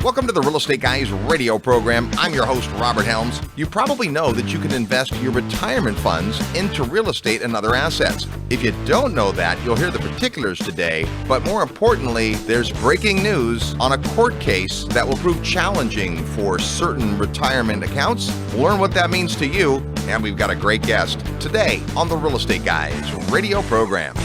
Welcome to the Real Estate Guys radio program. I'm your host, Robert Helms. You probably know that you can invest your retirement funds into real estate and other assets. If you don't know that, you'll hear the particulars today. But more importantly, there's breaking news on a court case that will prove challenging for certain retirement accounts. We'll learn what that means to you, and we've got a great guest today on the Real Estate Guys radio program.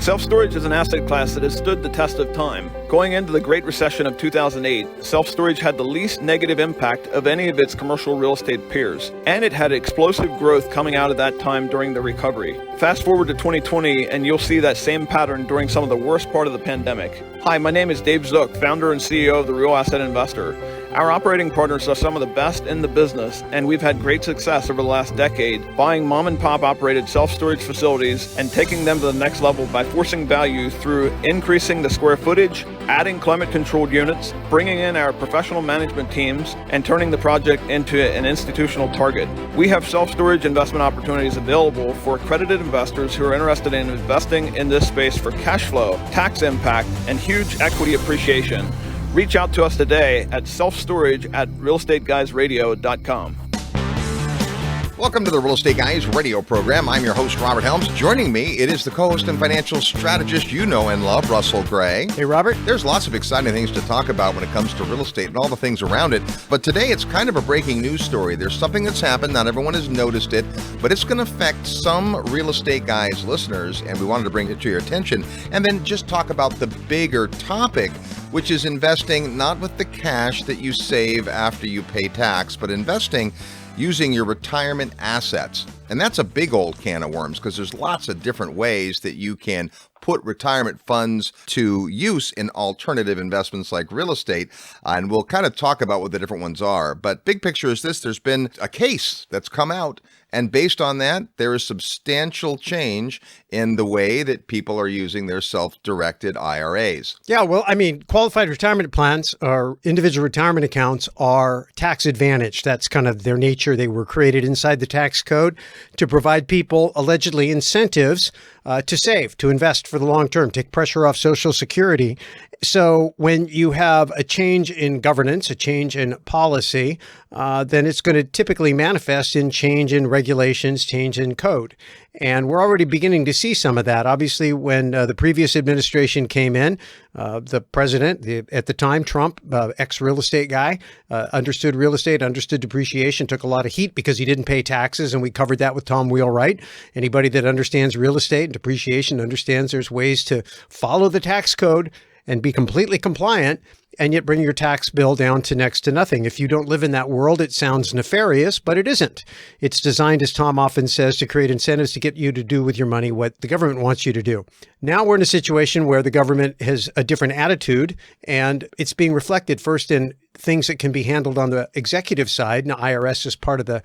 Self-storage is an asset class that has stood the test of time. Going into the Great Recession of 2008, self-storage had the least negative impact of any of its commercial real estate peers, and it had explosive growth coming out of that time during the recovery. Fast forward to 2020, and you'll see that same pattern during some of the worst part of the pandemic. Hi, my name is Dave Zook, founder and CEO of the Real Asset Investor. Our operating partners are some of the best in the business, and we've had great success over the last decade buying mom-and-pop operated self-storage facilities and taking them to the next level by forcing value through increasing the square footage, adding climate-controlled units, bringing in our professional management teams, and turning the project into an institutional target. We have self-storage investment opportunities available for accredited investors who are interested in investing in this space for cash flow, tax impact, and huge equity appreciation. Reach out to us today at selfstorage@realestateguysradio.com. Welcome to the Real Estate Guys radio program. I'm your host, Robert Helms. Joining me, it is the co-host and financial strategist you know and love, Russell Gray. Hey, Robert. There's lots of exciting things to talk about when it comes to real estate and all the things around it. But today, it's kind of a breaking news story. There's something that's happened. Not everyone has noticed it, but it's going to affect some Real Estate Guys listeners, and we wanted to bring it to your attention. And then just talk about the bigger topic, which is investing not with the cash that you save after you pay tax, but investing using your retirement assets. And that's a big old can of worms because there's lots of different ways that you can put retirement funds to use in alternative investments like real estate. And we'll kind of talk about what the different ones are. But big picture is this: there's been a case that's come out, and based on that, there is substantial change in the way that people are using their self-directed IRAs. Yeah, well, I mean, qualified retirement plans or individual retirement accounts are tax advantaged. That's kind of their nature. They were created inside the tax code to provide people allegedly incentives to save, to invest for the long term, take pressure off Social Security. So when you have a change in governance, a change in policy, then it's going to typically manifest in change in regulations, change in code. And we're already beginning to see some of that. Obviously, when the previous administration came in, the president, at the time, Trump, ex-real estate guy, understood real estate, understood depreciation, took a lot of heat because he didn't pay taxes, and we covered that with Tom Wheelwright. Anybody that understands real estate and depreciation understands there's ways to follow the tax code and be completely compliant, and yet bring your tax bill down to next to nothing. If you don't live in that world, it sounds nefarious, but it isn't. It's designed, as Tom often says, to create incentives to get you to do with your money what the government wants you to do. Now we're in a situation where the government has a different attitude, and it's being reflected first in things that can be handled on the executive side. Now, IRS is part of the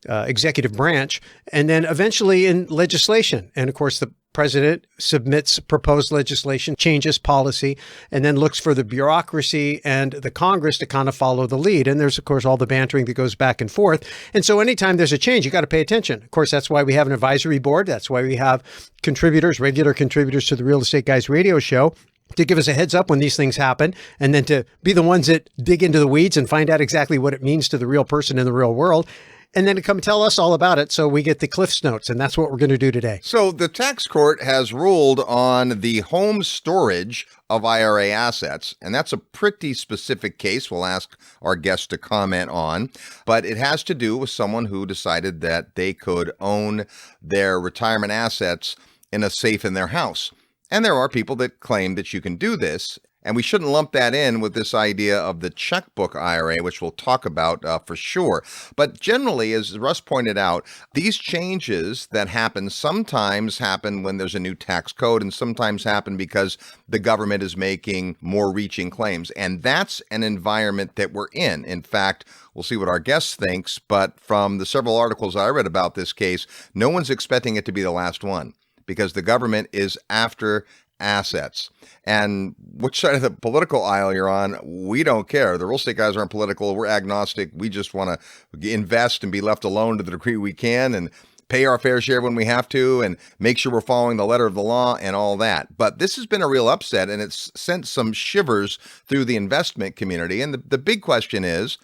executive branch, and then eventually in legislation. And of course, the president submits proposed legislation, changes policy, and then looks for the bureaucracy and the Congress to kind of follow the lead. And there's, of course, all the bantering that goes back and forth. And so anytime there's a change, you got to pay attention. Of course, that's why we have an advisory board. That's why we have contributors, regular contributors to the Real Estate Guys radio show, to give us a heads up when these things happen, and then to be the ones that dig into the weeds and find out exactly what it means to the real person in the real world, and then to come tell us all about it so we get the Cliff's Notes, and that's what we're going to do today. So the tax court has ruled on the home storage of IRA assets, and that's a pretty specific case we'll ask our guest to comment on, but it has to do with someone who decided that they could own their retirement assets in a safe in their house. And there are people that claim that you can do this, and we shouldn't lump that in with this idea of the checkbook IRA, which we'll talk about for sure. But generally, as Russ pointed out, these changes that happen sometimes happen when there's a new tax code, and sometimes happen because the government is making more reaching claims. And that's an environment that we're in. In fact, we'll see what our guest thinks, but from the several articles I read about this case, no one's expecting it to be the last one, because the government is after assets. And which side of the political aisle you're on, we don't care. The real estate guys aren't political. We're agnostic. We just want to invest and be left alone to the degree we can. And pay our fair share when we have to and make sure we're following the letter of the law and all that. But this has been a real upset, and it's sent some shivers through the investment community. And the big question is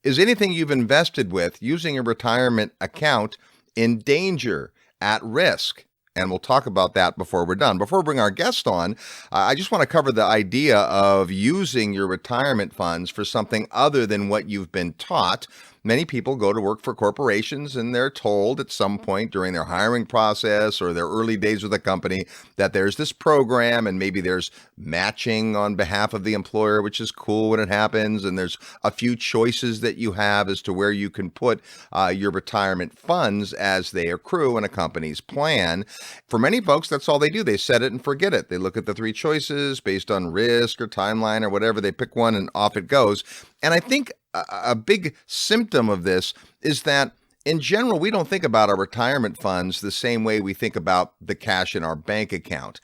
anything you've invested with using a retirement account in danger, at risk? And we'll talk about that before we're done. Before we bring our guest on, I just want to cover the idea of using your retirement funds for something other than what you've been taught. Many people go to work for corporations and they're told at some point during their hiring process or their early days with a company that there's this program and maybe there's matching on behalf of the employer, which is cool when it happens. And there's a few choices that you have as to where you can put your retirement funds as they accrue in a company's plan. For many folks, that's all they do. They set it and forget it. They look at the three choices based on risk or timeline or whatever. They pick one and off it goes. And I think a big symptom of this is that in general, we don't think about our retirement funds the same way we think about the cash in our bank account.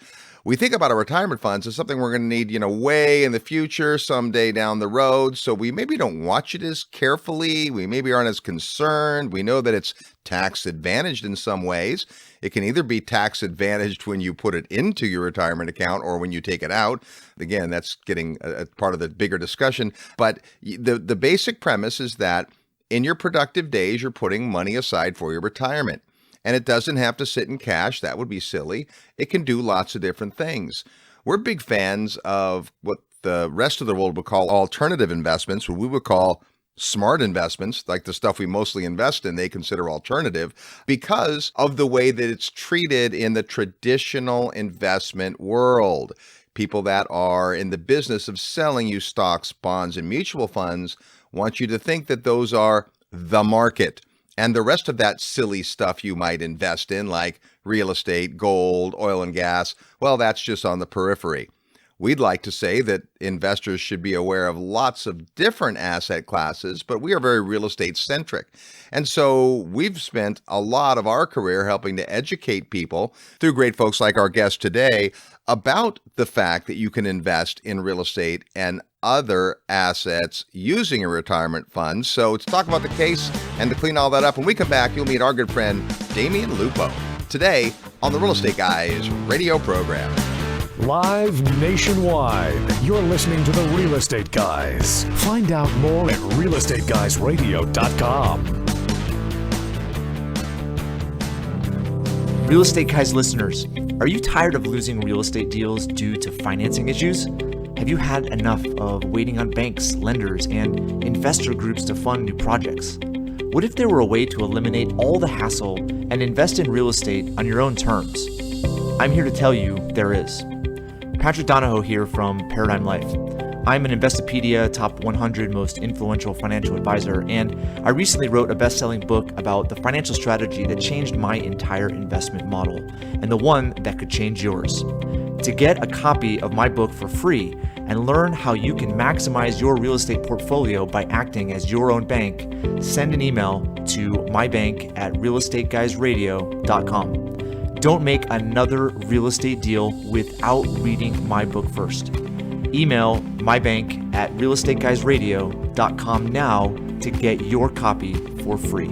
We think about our retirement funds as something we're going to need, way in the future, someday down the road. So we maybe don't watch it as carefully. We maybe aren't as concerned. We know that it's tax advantaged in some ways. It can either be tax advantaged when you put it into your retirement account or when you take it out. Again, that's getting a part of the bigger discussion. But the basic premise is that in your productive days, you're putting money aside for your retirement. And it doesn't have to sit in cash. That would be silly. It can do lots of different things. We're big fans of what the rest of the world would call alternative investments, what we would call smart investments, like the stuff we mostly invest in, they consider alternative because of the way that it's treated in the traditional investment world. People that are in the business of selling you stocks, bonds, and mutual funds want you to think that those are the market. And the rest of that silly stuff you might invest in, like real estate, gold, oil and gas, well, that's just on the periphery. We'd like to say that investors should be aware of lots of different asset classes, but we are very real estate centric. And so we've spent a lot of our career helping to educate people through great folks like our guest today about the fact that you can invest in real estate and other assets using a retirement fund. So to talk about the case and to clean all that up, when we come back, you'll meet our good friend, Damion Lupo, today on the Real Estate Guys radio program. Live nationwide, you're listening to the Real Estate Guys. Find out more at realestateguysradio.com. Real Estate Guys listeners, are you tired of losing real estate deals due to financing issues? Have you had enough of waiting on banks, lenders, and investor groups to fund new projects? What if there were a way to eliminate all the hassle and invest in real estate on your own terms? I'm here to tell you there is. Patrick Donahoe here from Paradigm Life. I'm an Investopedia Top 100 Most Influential Financial Advisor, and I recently wrote a best-selling book about the financial strategy that changed my entire investment model, and the one that could change yours. To get a copy of my book for free and learn how you can maximize your real estate portfolio by acting as your own bank, send an email to mybank@realestateguysradio.com. Don't make another real estate deal without reading my book first. Email mybank@realestateguysradio.com now to get your copy for free.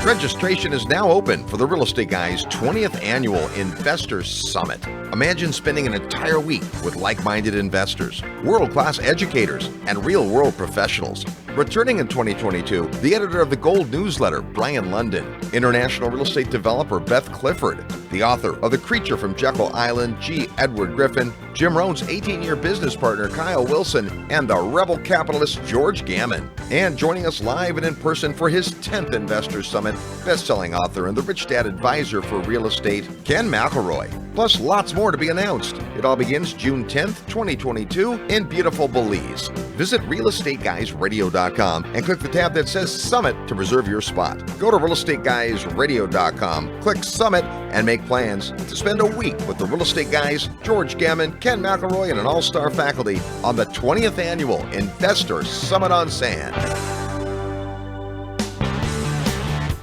Registration is now open for the Real Estate Guys 20th Annual Investor Summit. Imagine spending an entire week with like-minded investors, world-class educators, and real-world professionals. Returning in 2022, the editor of the Gold newsletter, Brian London, international real estate developer Beth Clifford, the author of The Creature from Jekyll Island, G. Edward Griffin, Jim Rohn's 18-year business partner, Kyle Wilson, and the rebel capitalist, George Gammon. And joining us live and in person for his 10th Investor Summit, best-selling author and the Rich Dad advisor for real estate, Ken McElroy. Plus, lots more to be announced. It all begins June 10th, 2022 in beautiful Belize. Visit realestateguysradio.com and click the tab that says Summit to reserve your spot. Go to realestateguysradio.com, click Summit, and make plans to spend a week with the Real Estate Guys, George Gammon, Ken McElroy, and an all-star faculty on the 20th Annual Investor Summit on Sand.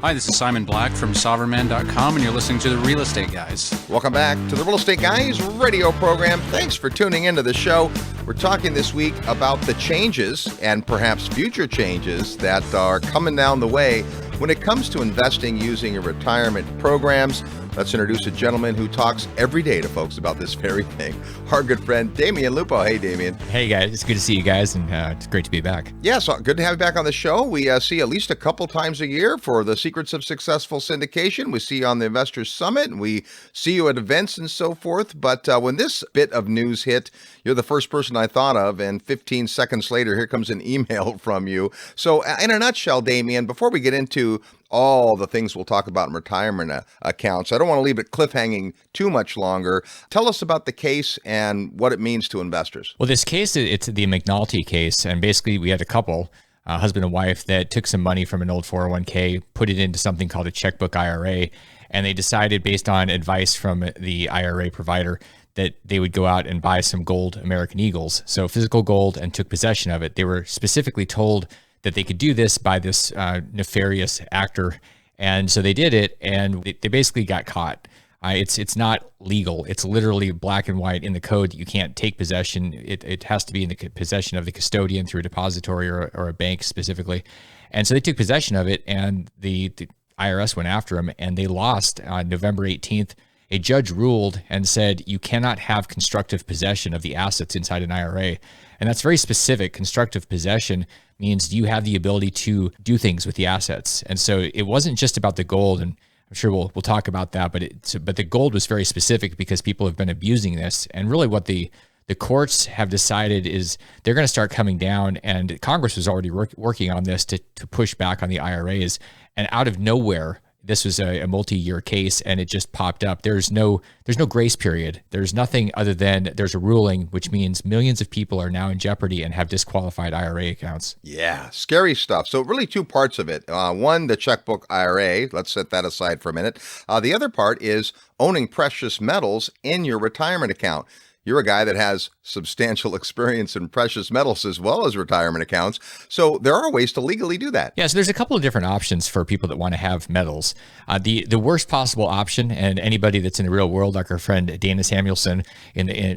Hi, this is Simon Black from sovereignman.com, and you're listening to the Real Estate Guys. Welcome back to the Real Estate Guys radio program. Thanks for tuning into the show. We're talking this week about the changes and perhaps future changes that are coming down the way When it comes to investing using your retirement programs, let's introduce a gentleman who talks every day to folks about this very thing. Our good friend, Damion Lupo. Hey, Damion. Hey, guys. It's good to see you guys, and it's great to be back. Yeah, so good to have you back on the show. We see at least a couple times a year for the Secrets of Successful Syndication. We see you on the Investors Summit, and we see you at events and so forth. But when this bit of news hit, you're the first person I thought of, and 15 seconds later, here comes an email from you. So in a nutshell, Damion, before we get into all the things we'll talk about in retirement accounts, I don't want to leave it cliffhanging too much longer. Tell us about the case and what it means to investors. Well, this case, it's the McNulty case, and basically we had a couple, husband and wife, that took some money from an old 401k, put it into something called a Checkbook IRA, and they decided, based on advice from the IRA provider, that they would go out and buy some gold American Eagles, so physical gold, and took possession of it. They were specifically told that they could do this by this nefarious actor. And so they did it, and they basically got caught. It's not legal. It's literally black and white in the code. You can't take possession. It has to be in the possession of the custodian through a depository or a bank specifically. And so they took possession of it, and the IRS went after them, and they lost on November 18th. A judge ruled and said you cannot have constructive possession of the assets inside an IRA. And that's very specific. Constructive possession means you have the ability to do things with the assets. And so it wasn't just about the gold, and I'm sure we'll talk about that, but the gold was very specific because people have been abusing this. And really what the courts have decided is they're going to start coming down, and Congress was already working on this to push back on the IRAs. And out of nowhere, this was a multi-year case, and it just popped up. There's no grace period. There's nothing other than there's a ruling, which means millions of people are now in jeopardy and have disqualified IRA accounts. Yeah, scary stuff. So really two parts of it. One, the Checkbook IRA. Let's set that aside for a minute. The other part is owning precious metals in your retirement account. You're a guy that has substantial experience in precious metals as well as retirement accounts. So there are ways to legally do that. Yeah, so there's a couple of different options for people that want to have metals. The worst possible option, and anybody that's in the real world, like our friend Dana Samuelson,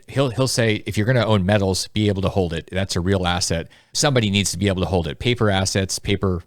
he'll say, if you're going to own metals, be able to hold it. That's a real asset. Somebody needs to be able to hold it. Paper assets, paper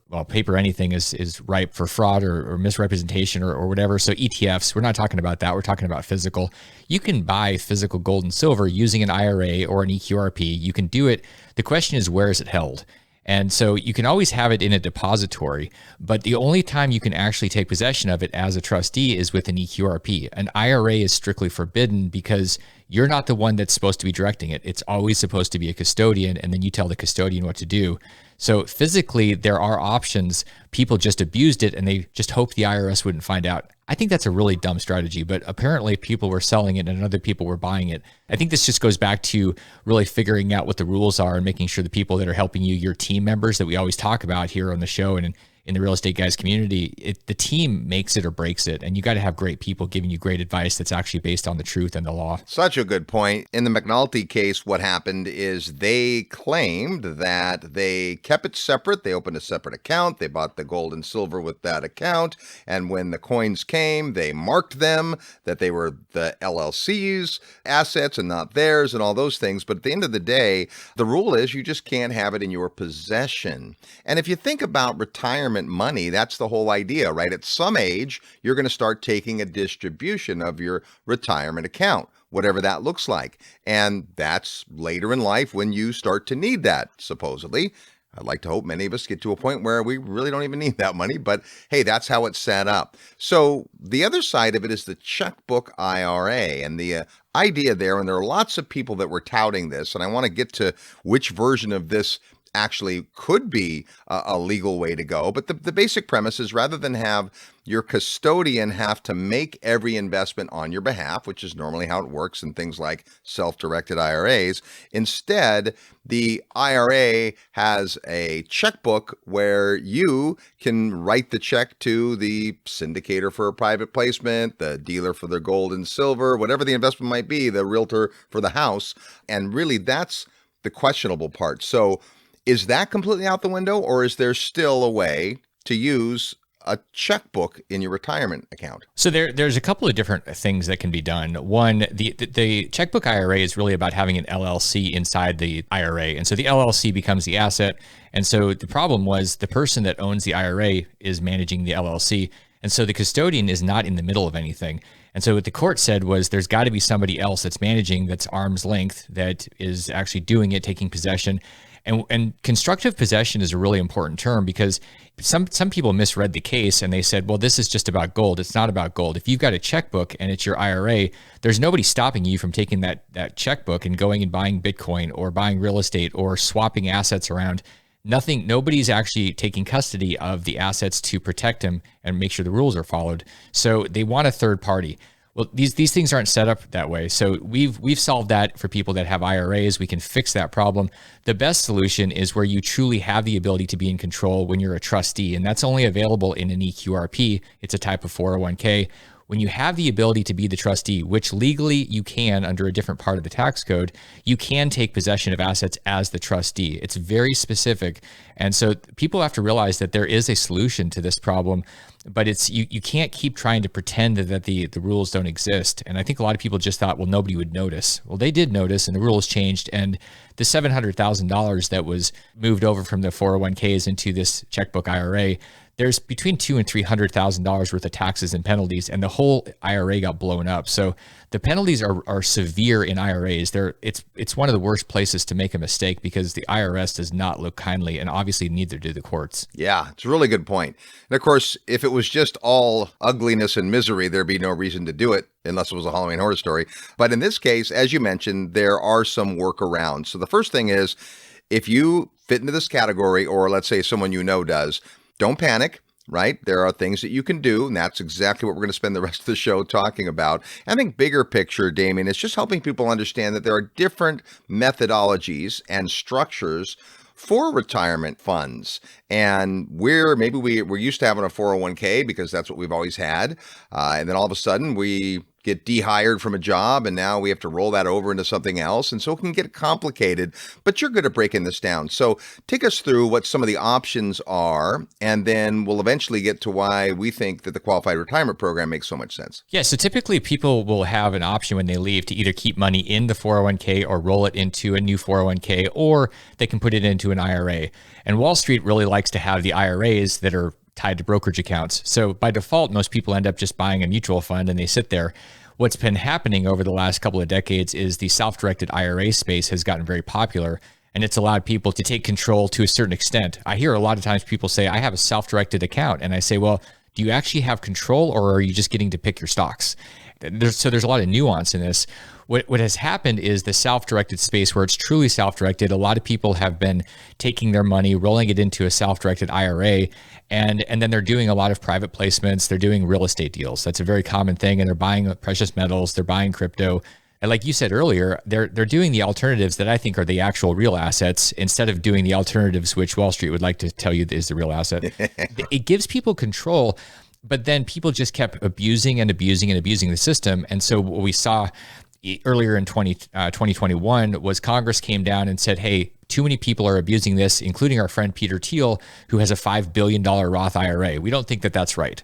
anything is ripe for fraud or misrepresentation or whatever. So ETFs, we're not talking about that. We're talking about physical. You can buy physical gold and silver using an IRA or an eQRP. You can do it. The question is, where is it held? And so you can always have it in a depository, but the only time you can actually take possession of it as a trustee is with an eQRP. An IRA is strictly forbidden because you're not the one that's supposed to be directing it. It's always supposed to be a custodian, and then you tell the custodian what to do. So physically, there are options. People just abused it, and they just hoped the IRS wouldn't find out. I think that's a really dumb strategy, but apparently people were selling it and other people were buying it. I think this just goes back to really figuring out what the rules are and making sure the people that are helping you, your team members that we always talk about here on the show and in the Real Estate Guys community, the team makes it or breaks it. And you got to have great people giving you great advice that's actually based on the truth and the law. Such a good point. In the McNulty case, what happened is they claimed that they kept it separate. They opened a separate account. They bought the gold and silver with that account. And when the coins came, they marked them, that they were the LLCs assets and not theirs and all those things. But at the end of the day, the rule is you just can't have it in your possession. And if you think about retirement money, that's the whole idea, right? At some age, you're going to start taking a distribution of your retirement account, whatever that looks like. And that's later in life when you start to need that, supposedly. I'd like to hope many of us get to a point where we really don't even need that money, but hey, that's how it's set up. So the other side of it is the Checkbook IRA, and the idea there, and there are lots of people that were touting this, and I want to get to which version of this actually could be a legal way to go. But the basic premise is, rather than have your custodian have to make every investment on your behalf, which is normally how it works in things like self-directed IRAs, instead, the IRA has a checkbook where you can write the check to the syndicator for a private placement, the dealer for their gold and silver, whatever the investment might be, the realtor for the house. And really, that's the questionable part. So is that completely out the window, or is there still a way to use a checkbook in your retirement account? So there's a couple of different things that can be done. One, the checkbook IRA is really about having an LLC inside the IRA. And so the LLC becomes the asset. And so the problem was the person that owns the IRA is managing the LLC. And so the custodian is not in the middle of anything. And so what the court said was there's got to be somebody else that's managing, that's arm's length, that is actually doing it, taking possession. And constructive possession is a really important term because some people misread the case and they said, well, this is just about gold. It's not about gold. If you've got a checkbook and it's your IRA, there's nobody stopping you from taking that checkbook and going and buying Bitcoin or buying real estate or swapping assets around. Nobody's actually taking custody of the assets to protect them and make sure the rules are followed. So they want a third party. Well, these things aren't set up that way. So we've solved that for people that have IRAs. We can fix that problem. The best solution is where you truly have the ability to be in control when you're a trustee, and that's only available in an eQRP. It's a type of 401k. When you have the ability to be the trustee, which legally you can under a different part of the tax code, you can take possession of assets as the trustee. It's very specific. And so people have to realize that there is a solution to this problem, but it's you can't keep trying to pretend that the rules don't exist. And I think a lot of people just thought, well, nobody would notice. Well, they did notice, and the rules changed. And the $700,000 that was moved over from the 401ks into this checkbook IRA, there's between $200,000 and $300,000 worth of taxes and penalties, and the whole IRA got blown up. So the penalties are severe in IRAs. It's one of the worst places to make a mistake because the IRS does not look kindly, and obviously neither do the courts. Yeah, it's a really good point. And of course, if it was just all ugliness and misery, there'd be no reason to do it unless it was a Halloween Horror Story. But in this case, as you mentioned, there are some workarounds. So the first thing is, if you fit into this category, or let's say someone you know does, don't panic, right? There are things that you can do, and that's exactly what we're going to spend the rest of the show talking about. I think bigger picture, Damion, is just helping people understand that there are different methodologies and structures for retirement funds. And we're used to having a 401k because that's what we've always had. And then all of a sudden we get dehired from a job, and now we have to roll that over into something else. And so it can get complicated, but you're good at breaking this down. So take us through what some of the options are, and then we'll eventually get to why we think that the qualified retirement program makes so much sense. Yeah, so typically people will have an option when they leave to either keep money in the 401k or roll it into a new 401k, or they can put it into an IRA. And Wall Street really likes to have the IRAs that are tied to brokerage accounts. So by default, most people end up just buying a mutual fund and they sit there. What's been happening over the last couple of decades is the self-directed IRA space has gotten very popular, and it's allowed people to take control to a certain extent. I hear a lot of times people say, I have a self-directed account. And I say, well, do you actually have control, or are you just getting to pick your stocks? There's a lot of nuance in this. What has happened is the self-directed space where it's truly self-directed. A lot of people have been taking their money, rolling it into a self-directed IRA, and then they're doing a lot of private placements. They're doing real estate deals. That's a very common thing. And they're buying precious metals. They're buying crypto. And like you said earlier, they're doing the alternatives that I think are the actual real assets instead of doing the alternatives which Wall Street would like to tell you is the real asset. It gives people control. But then people just kept abusing the system. And so what we saw earlier in 2021 was Congress came down and said, hey, too many people are abusing this, including our friend Peter Thiel, who has a $5 billion Roth IRA. We don't think that that's right.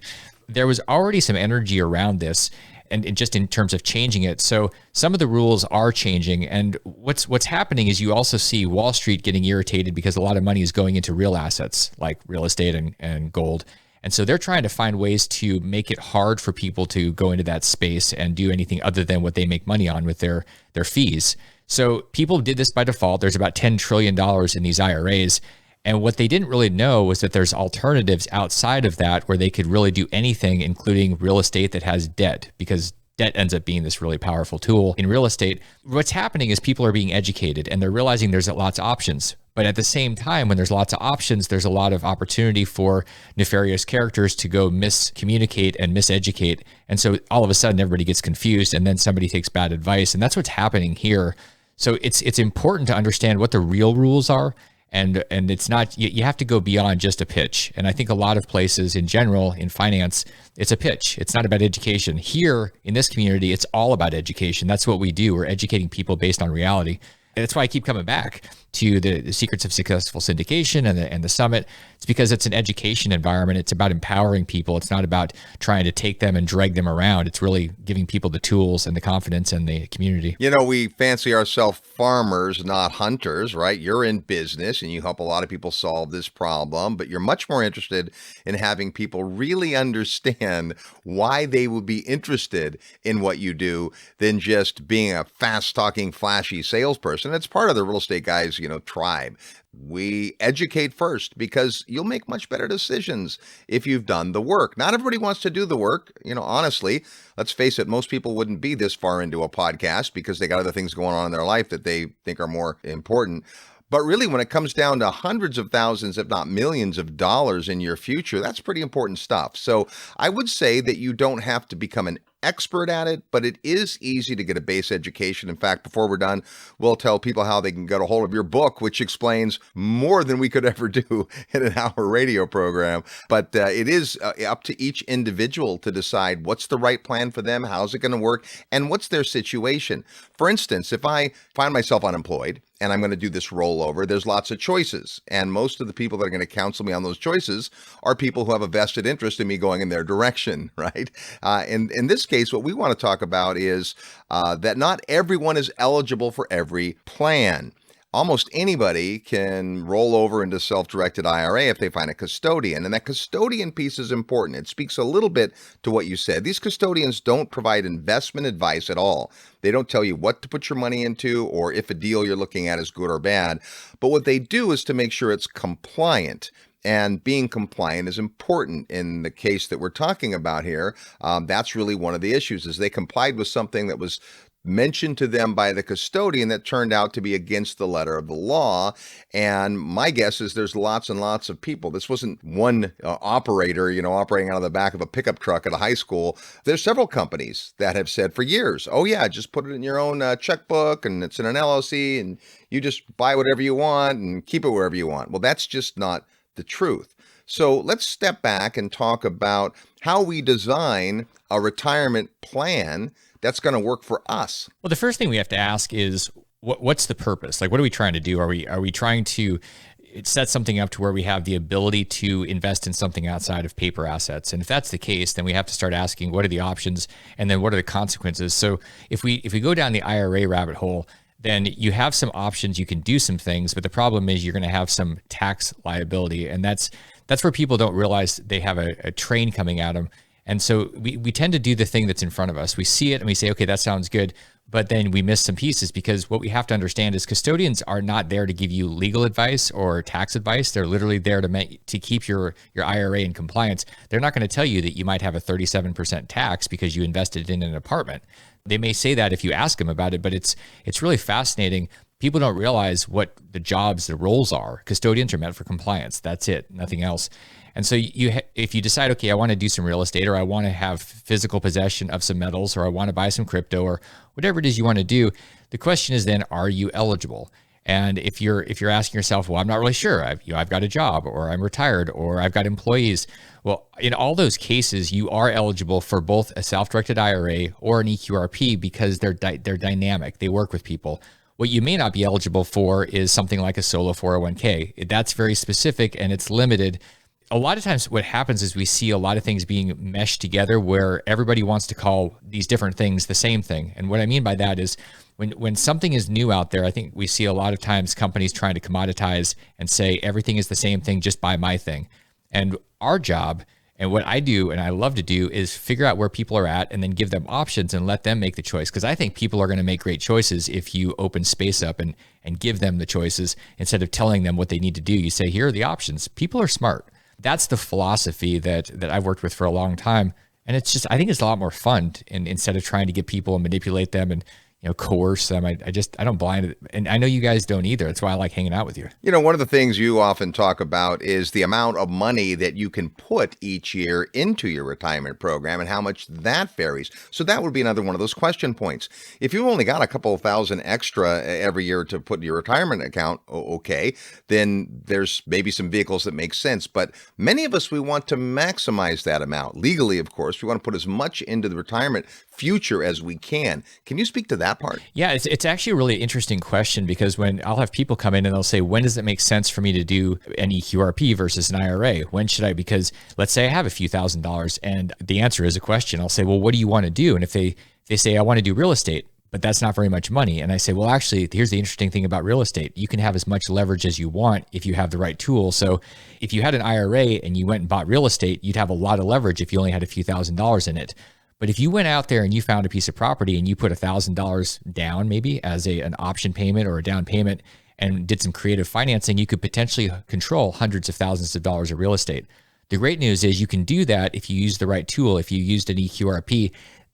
There was already some energy around this, and just in terms of changing it. So some of the rules are changing. And what's happening is you also see Wall Street getting irritated because a lot of money is going into real assets like real estate and gold. And so they're trying to find ways to make it hard for people to go into that space and do anything other than what they make money on with their fees. So people did this by default. There's about $10 trillion in these IRAs. And what they didn't really know was that there's alternatives outside of that where they could really do anything, including real estate that has debt, because debt ends up being this really powerful tool in real estate. What's happening is people are being educated and they're realizing there's lots of options. But at the same time, when there's lots of options, there's a lot of opportunity for nefarious characters to go miscommunicate and miseducate. And so all of a sudden, everybody gets confused and then somebody takes bad advice. And that's what's happening here. So it's important to understand what the real rules are. And it's not, you have to go beyond just a pitch. And I think a lot of places in general, in finance, it's a pitch. It's not about education. Here in this community, it's all about education. That's what we do. We're educating people based on reality. that's why I keep coming back to the secrets of successful syndication and the summit. It's because it's an education environment. It's about empowering people. It's not about trying to take them and drag them around. It's really giving people the tools and the confidence and the community. We fancy ourselves farmers, not hunters, right? You're in business and you help a lot of people solve this problem, but you're much more interested in having people really understand why they would be interested in what you do than just being a fast-talking, flashy salesperson. It's part of the Real Estate Guys, tribe. We educate first because you'll make much better decisions if you've done the work. Not everybody wants to do the work. Honestly, let's face it, most people wouldn't be this far into a podcast because they got other things going on in their life that they think are more important. But really, when it comes down to hundreds of thousands, if not millions of dollars in your future, that's pretty important stuff. So I would say that you don't have to become an expert at it, but it is easy to get a base education. In fact, before we're done, we'll tell people how they can get a hold of your book, which explains more than we could ever do in an hour radio program. But it is up to each individual to decide what's the right plan for them, how's it going to work, and what's their situation. For instance, if I find myself unemployed and I'm going to do this rollover, there's lots of choices. And most of the people that are going to counsel me on those choices are people who have a vested interest in me going in their direction, right? In this case, what we want to talk about is that not everyone is eligible for every plan. Almost anybody can roll over into self-directed IRA if they find a custodian. And that custodian piece is important. It speaks a little bit to what you said. These custodians don't provide investment advice at all. They don't tell you what to put your money into or if a deal you're looking at is good or bad. But what they do is to make sure it's compliant. And being compliant is important in the case that we're talking about here. That's really one of the issues, is they complied with something that was mentioned to them by the custodian that turned out to be against the letter of the law. And my guess is there's lots and lots of people. This wasn't one operator, operating out of the back of a pickup truck at a high school. There's several companies that have said for years, oh yeah, just put it in your own checkbook and it's in an LLC and you just buy whatever you want and keep it wherever you want. Well, that's just not the truth. So let's step back and talk about how we design a retirement plan that's going to work for us. Well, the first thing we have to ask is what's the purpose? Like, what are we trying to do? Are we trying to set something up to where we have the ability to invest in something outside of paper assets? And if that's the case, then we have to start asking what are the options and then what are the consequences? So if we go down the IRA rabbit hole, then you have some options, you can do some things, but the problem is you're going to have some tax liability. And that's where people don't realize they have a train coming at them. And so we tend to do the thing that's in front of us. We see it and we say, okay, that sounds good. But then we miss some pieces, because what we have to understand is custodians are not there to give you legal advice or tax advice. They're literally there to keep your IRA in compliance. They're not going to tell you that you might have a 37% tax because you invested in an apartment. They may say that if you ask them about it, but it's really fascinating. People don't realize what the roles are. Custodians are meant for compliance. That's it, nothing else. And so if you decide, okay, I want to do some real estate, or I want to have physical possession of some metals, or I want to buy some crypto, or whatever it is you want to do, the question is then, are you eligible? And if you're asking yourself, well, I'm not really sure. I've got a job, or I'm retired, or I've got employees. Well, in all those cases, you are eligible for both a self-directed IRA or an eQRP because they're dynamic. They work with people. What you may not be eligible for is something like a solo 401k. That's very specific and it's limited. A lot of times what happens is we see a lot of things being meshed together where everybody wants to call these different things the same thing. And what I mean by that is when something is new out there, I think we see a lot of times companies trying to commoditize and say everything is the same thing, just buy my thing. And our job, and what I do and I love to do, is figure out where people are at and then give them options and let them make the choice. Because I think people are going to make great choices if you open space up and give them the choices instead of telling them what they need to do. You say, here are the options. People are smart. That's the philosophy that I've worked with for a long time. And it's just, I think it's a lot more fun instead of trying to get people and manipulate them and coerce them. I don't blind it. And I know you guys don't either. That's why I like hanging out with you. One of the things you often talk about is the amount of money that you can put each year into your retirement program and how much that varies. So that would be another one of those question points. If you've only got a couple of thousand extra every year to put in your retirement account, okay, then there's maybe some vehicles that make sense. But many of us, we want to maximize that amount. Legally, of course, we want to put as much into the retirement future as we can. Can you speak to that that part? Yeah, it's actually a really interesting question, because when I'll have people come in and they'll say, when does it make sense for me to do an eQRP versus an IRA? When should I? Because let's say I have a few $1,000s, and the answer is a question. I'll say, well, what do you want to do? And if they say, I want to do real estate, but that's not very much money. And I say, well, actually, here's the interesting thing about real estate. You can have as much leverage as you want if you have the right tool. So if you had an IRA and you went and bought real estate, you'd have a lot of leverage if you only had a few $1,000s in it. But if you went out there and you found a piece of property and you put $1,000 down, maybe as an option payment or a down payment, and did some creative financing, you could potentially control hundreds of thousands of dollars of real estate. The great news is you can do that if you use the right tool, if you used an eQRP,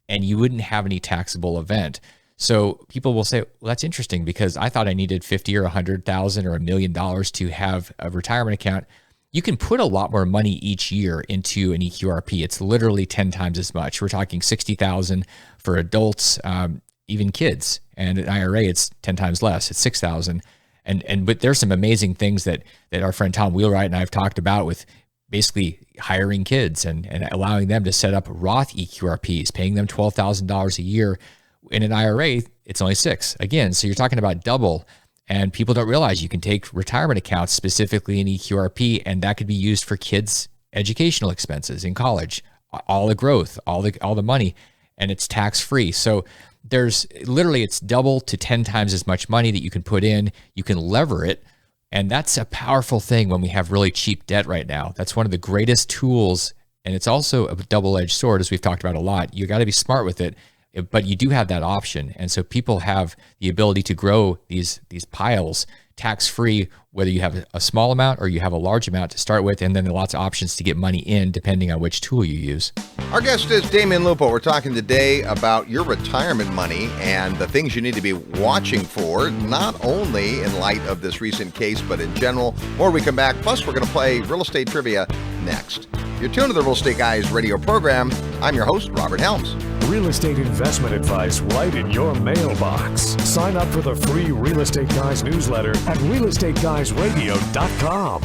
and you wouldn't have any taxable event. So people will say, well, that's interesting, because I thought I needed 50 or 100,000 or $1 million to have a retirement account. You can put a lot more money each year into an eQRP. It's literally 10 times as much. We're talking 60,000 for adults, even kids. And an IRA, it's 10 times less. It's 6,000. But there's some amazing things that our friend Tom Wheelwright and I have talked about, with basically hiring kids and allowing them to set up Roth eQRPs, paying them $12,000 a year. In an IRA, it's only $6,000. Again, so you're talking about double. And people don't realize you can take retirement accounts specifically in eQRP, and that could be used for kids' educational expenses in college, all the growth, all the money, and it's tax-free. So there's literally, it's double to 10 times as much money that you can put in. You can lever it. And that's a powerful thing when we have really cheap debt right now. That's one of the greatest tools. And it's also a double-edged sword, as we've talked about a lot. You got to be smart with it. But you do have that option. And so people have the ability to grow these piles tax-free, whether you have a small amount or you have a large amount to start with, and then there are lots of options to get money in depending on which tool you use. Our guest is Damion Lupo. We're talking today about your retirement money and the things you need to be watching for, not only in light of this recent case, but in general. More we come back. Plus, we're going to play real estate trivia next. You're tuned to the Real Estate Guys radio program. I'm your host, Robert Helms. Real estate investment advice right in your mailbox. Sign up for the free Real Estate Guys newsletter at realestateguysradio.com.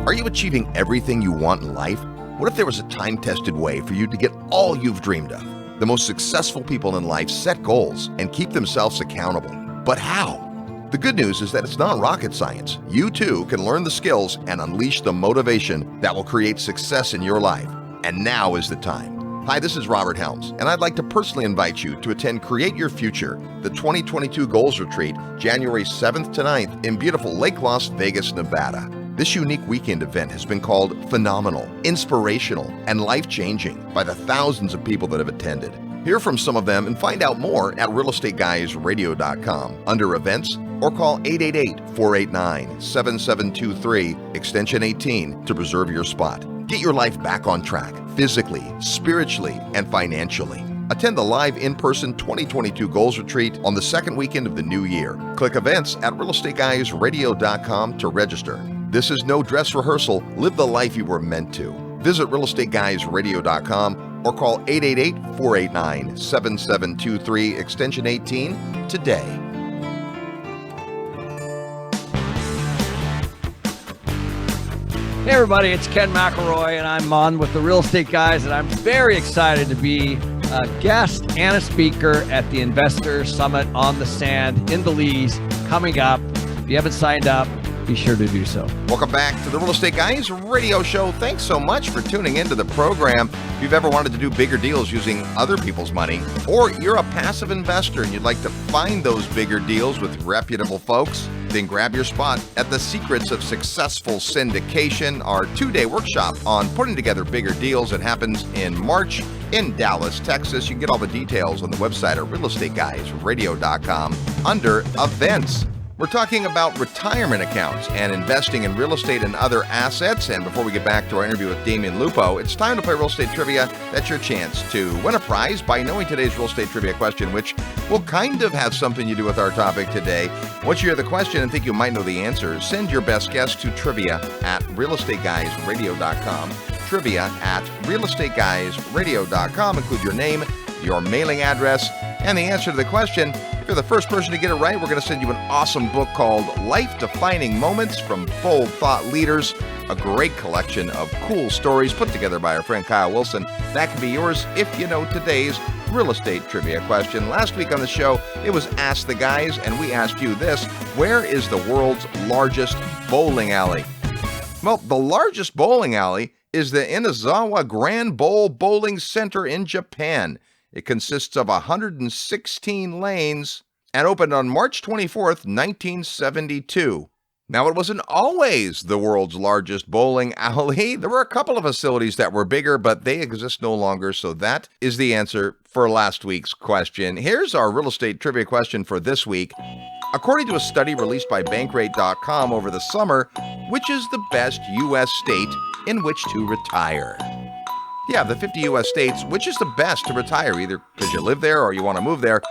Are you achieving everything you want in life? What if there was a time-tested way for you to get all you've dreamed of? The most successful people in life set goals and keep themselves accountable. But how? The good news is that it's not rocket science. You too can learn the skills and unleash the motivation that will create success in your life. And now is the time. Hi, this is Robert Helms, and I'd like to personally invite you to attend Create Your Future, the 2022 Goals Retreat, January 7th to 9th in beautiful Lake Las Vegas, Nevada. This unique weekend event has been called phenomenal, inspirational, and life-changing by the thousands of people that have attended. Hear from some of them and find out more at realestateguysradio.com under events, or call 888-489-7723, extension 18 to reserve your spot. Get your life back on track, physically, spiritually, and financially. Attend the live in-person 2022 Goals Retreat on the second weekend of the new year. Click events at realestateguysradio.com to register. This is no dress rehearsal. Live the life you were meant to. Visit realestateguysradio.com or call 888-489-7723, extension 18 today. Hey everybody, it's Ken McElroy, and I'm on with the Real Estate Guys, and I'm very excited to be a guest and a speaker at the Investor Summit on the Sand in Belize coming up. If you haven't signed up, be sure to do so. Welcome back to the Real Estate Guys radio show. Thanks so much for tuning into the program. If you've ever wanted to do bigger deals using other people's money, or you're a passive investor and you'd like to find those bigger deals with reputable folks, then grab your spot at the Secrets of Successful Syndication, our 2-day workshop on putting together bigger deals. It happens in March in Dallas, Texas. You can get all the details on the website at realestateguysradio.com under events. We're talking about retirement accounts and investing in real estate and other assets. And before we get back to our interview with Damion Lupo, it's time to play Real Estate Trivia. That's your chance to win a prize by knowing today's Real Estate Trivia question, which will kind of have something to do with our topic today. Once you hear the question and think you might know the answer, send your best guess to trivia at realestateguysradio.com. Trivia at realestateguysradio.com. Include your name, your mailing address, and the answer to the question. If you're the first person to get it right, we're going to send you an awesome book called Life-Defining Moments from Bold Thought Leaders, a great collection of cool stories put together by our friend Kyle Wilson. That can be yours if you know today's real estate trivia question. Last week on the show, it was Ask the Guys, and we asked you this: where is the world's largest bowling alley? Well, the largest bowling alley is the Inazawa Grand Bowl Bowling Center in Japan. It consists of 116 lanes and opened on March 24th, 1972. Now, it wasn't always the world's largest bowling alley. There were a couple of facilities that were bigger, but they exist no longer, so that is the answer for last week's question. Here's our real estate trivia question for this week. According to a study released by Bankrate.com over the summer, which is the best U.S. state in which to retire? Yeah, the 50 U.S. states, which is the best to retire, either because you live there or you want to move there.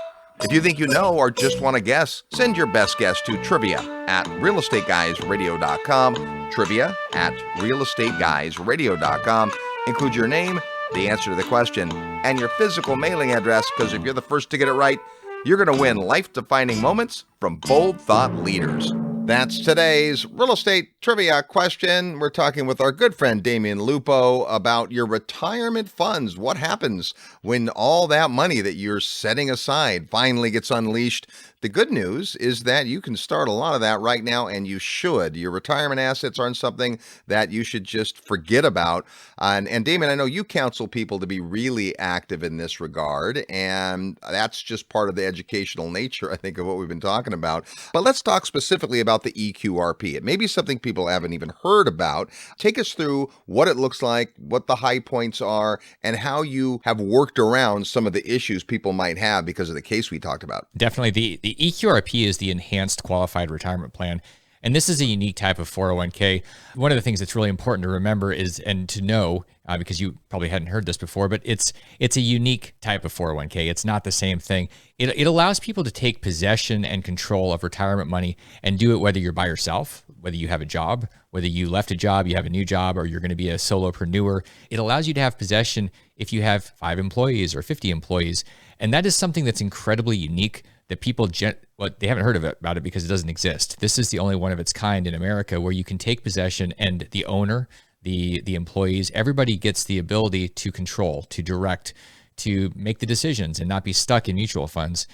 If you think you know or just want to guess, send your best guess to trivia@realestateguysradio.com, trivia@realestateguysradio.com. Include your name, the answer to the question, and your physical mailing address, because if you're the first to get it right, you're going to win life-defining moments from bold thought leaders. That's today's real estate trivia question. We're talking with our good friend Damion Lupo about your retirement funds. What happens when all that money that you're setting aside finally gets unleashed? The good news is that you can start a lot of that right now, and you should. Your retirement assets aren't something that you should just forget about. And Damion, I know you counsel people to be really active in this regard, and that's just part of the educational nature, I think, of what we've been talking about. But let's talk specifically about the eQRP. It may be something people haven't even heard about. Take us through what it looks like, what the high points are, and how you have worked around some of the issues people might have because of the case we talked about. Definitely. The eQRP is the Enhanced Qualified Retirement Plan. And this is a unique type of 401k. One of the things that's really important to remember is, and to know, because you probably hadn't heard this before, but it's a unique type of 401k. It's not the same thing. It allows people to take possession and control of retirement money and do it whether you're by yourself, whether you have a job, whether you left a job, you have a new job, or you're going to be a solopreneur. It allows you to have possession if you have 5 employees or 50 employees. And that is something that's incredibly unique that people, they haven't heard about it because it doesn't exist. This is the only one of its kind in America where you can take possession and the owner, the employees, everybody gets the ability to control, to direct, to make the decisions and not be stuck in mutual funds.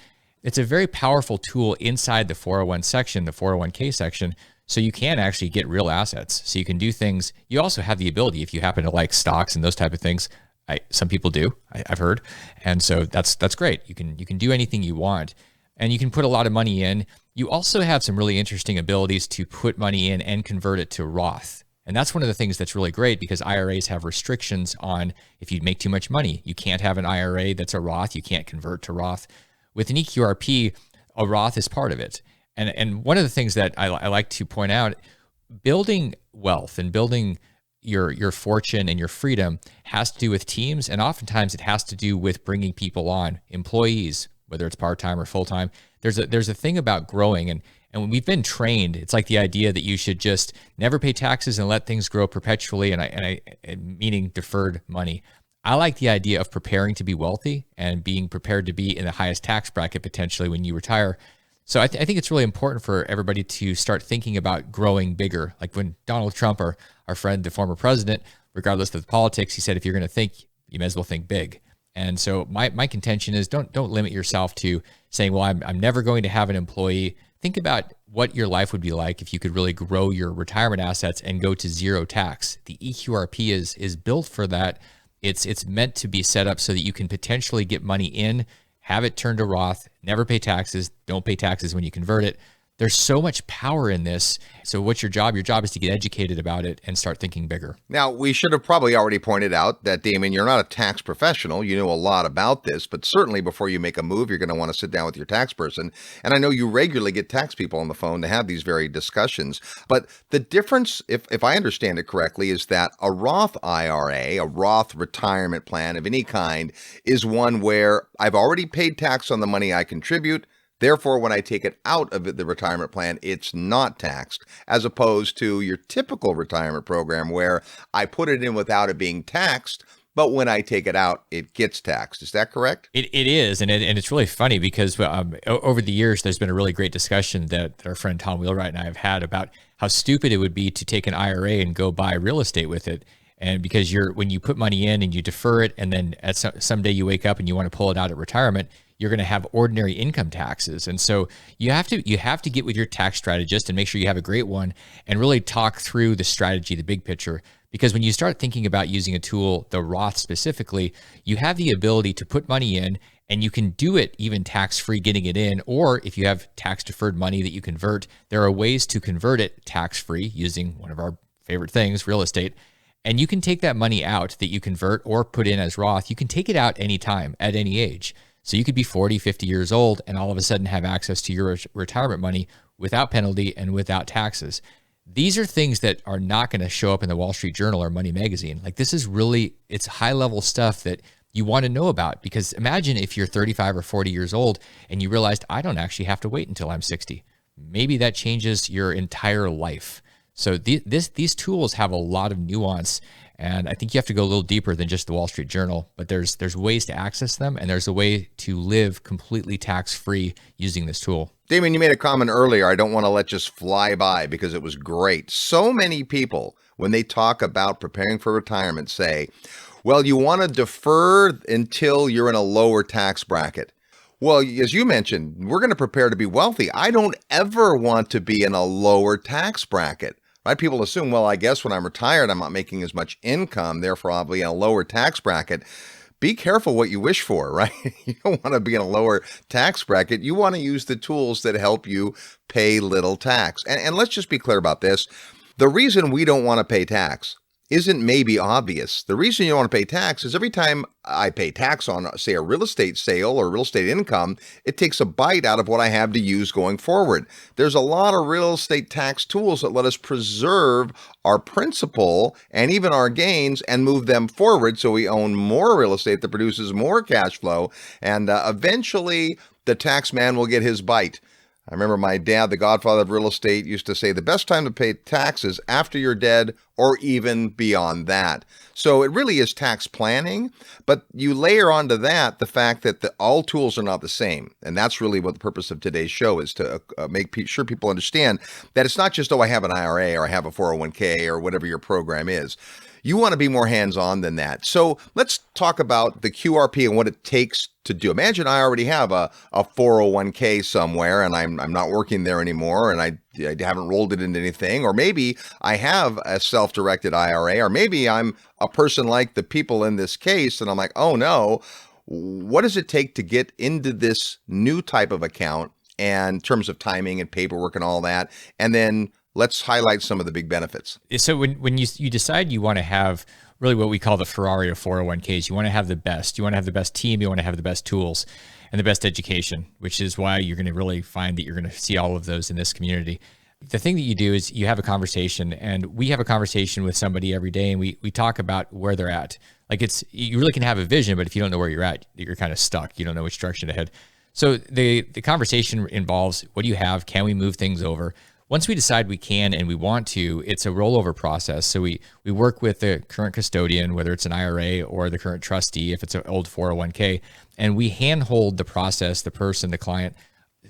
It's a very powerful tool inside the 401 section, the 401k section, so you can actually get real assets. So you can do things. You also have the ability, if you happen to like stocks and those type of things, some people do, I've heard. And so that's great. You can do anything you want. And you can put a lot of money in. You also have some really interesting abilities to put money in and convert it to Roth. And that's one of the things that's really great because IRAs have restrictions on if you make too much money. You can't have an IRA that's a Roth. You can't convert to Roth. With an eQRP, a Roth is part of it. And one of the things that I like to point out, building wealth and building your fortune and your freedom has to do with teams. And oftentimes it has to do with bringing people on, employees, whether it's part-time or full-time. There's a thing about growing, and we've been trained. It's like the idea that you should just never pay taxes and let things grow perpetually, and meaning deferred money. I like the idea of preparing to be wealthy and being prepared to be in the highest tax bracket potentially when you retire. So I think it's really important for everybody to start thinking about growing bigger. Like when Donald Trump, our friend, the former president, regardless of the politics, he said, if you're going to think, you may as well think big. And so my contention is don't limit yourself to saying, well, I'm never going to have an employee. Think about what your life would be like if you could really grow your retirement assets and go to zero tax. The eQRP is built for that. It's meant to be set up so that you can potentially get money in, have it turned to Roth, never pay taxes, don't pay taxes when you convert it. There's so much power in this. So what's your job? Your job is to get educated about it and start thinking bigger. Now, we should have probably already pointed out that, Damion, you're not a tax professional. You know a lot about this, but certainly before you make a move, you're going to want to sit down with your tax person. And I know you regularly get tax people on the phone to have these very discussions. But the difference, if I understand it correctly, is that a Roth IRA, a Roth retirement plan of any kind, is one where I've already paid tax on the money I contribute. Therefore, when I take it out of the retirement plan, it's not taxed, as opposed to your typical retirement program where I put it in without it being taxed, but when I take it out, it gets taxed. Is that correct? It is, and it's really funny because over the years, there's been a really great discussion that our friend Tom Wheelwright and I have had about how stupid it would be to take an IRA and go buy real estate with it. And because when you put money in and you defer it, and then at someday you wake up and you want to pull it out at retirement, you're going to have ordinary income taxes. And so you have to get with your tax strategist and make sure you have a great one and really talk through the strategy, the big picture. Because when you start thinking about using a tool, the Roth specifically, you have the ability to put money in, and you can do it even tax-free getting it in, or if you have tax-deferred money that you convert, there are ways to convert it tax-free using one of our favorite things, real estate. And you can take that money out that you convert or put in as Roth. You can take it out anytime, at any age. So you could be 40, 50 years old and all of a sudden have access to your retirement money without penalty and without taxes. These are things that are not going to show up in the Wall Street Journal or Money Magazine. Like, this is really, it's high level stuff that you want to know about, because imagine if you're 35 or 40 years old and you realized, I don't actually have to wait until I'm 60. Maybe that changes your entire life. So these tools have a lot of nuance, and I think you have to go a little deeper than just the Wall Street Journal, but there's ways to access them, and there's a way to live completely tax-free using this tool. Damion, you made a comment earlier I don't want to let just fly by because it was great. So many people, when they talk about preparing for retirement, say, well, you want to defer until you're in a lower tax bracket. Well, as you mentioned, we're going to prepare to be wealthy. I don't ever want to be in a lower tax bracket. Right? People assume, well, I guess when I'm retired, I'm not making as much income, therefore I'll be in a lower tax bracket. Be careful what you wish for, right? You don't want to be in a lower tax bracket. You want to use the tools that help you pay little tax. And let's just be clear about this. The reason we don't want to pay tax isn't maybe obvious. The reason you don't want to pay tax is every time I pay tax on, say, a real estate sale or real estate income, it takes a bite out of what I have to use going forward. There's a lot of real estate tax tools that let us preserve our principal and even our gains and move them forward so we own more real estate that produces more cash flow. And eventually the tax man will get his bite. I remember my dad, the godfather of real estate, used to say the best time to pay taxes after you're dead or even beyond that. So it really is tax planning, but you layer onto that the fact that all tools are not the same. And that's really what the purpose of today's show is, to make sure people understand that it's not just, oh, I have an IRA or I have a 401k or whatever your program is. You want to be more hands-on than that. So let's talk about the QRP and what it takes to do. Imagine I already have a 401k somewhere and I'm not working there anymore and I haven't rolled it into anything. Or maybe I have a self-directed IRA, or maybe I'm a person like the people in this case and I'm like, oh no, what does it take to get into this new type of account, and in terms of timing and paperwork and all that? And then let's highlight some of the big benefits. So when you decide you want to have really what we call the Ferrari of 401ks, you want to have the best. You want to have the best team. You want to have the best tools and the best education, which is why you're going to really find that you're going to see all of those in this community. The thing that you do is you have a conversation, and we have a conversation with somebody every day, and we talk about where they're at. Like, you really can have a vision, but if you don't know where you're at, you're kind of stuck. You don't know which direction to head. So the conversation involves, what do you have? Can we move things over? Once we decide we can and we want to, it's a rollover process. So we work with the current custodian, whether it's an IRA or the current trustee, if it's an old 401k, and we handhold the process, the person, the client,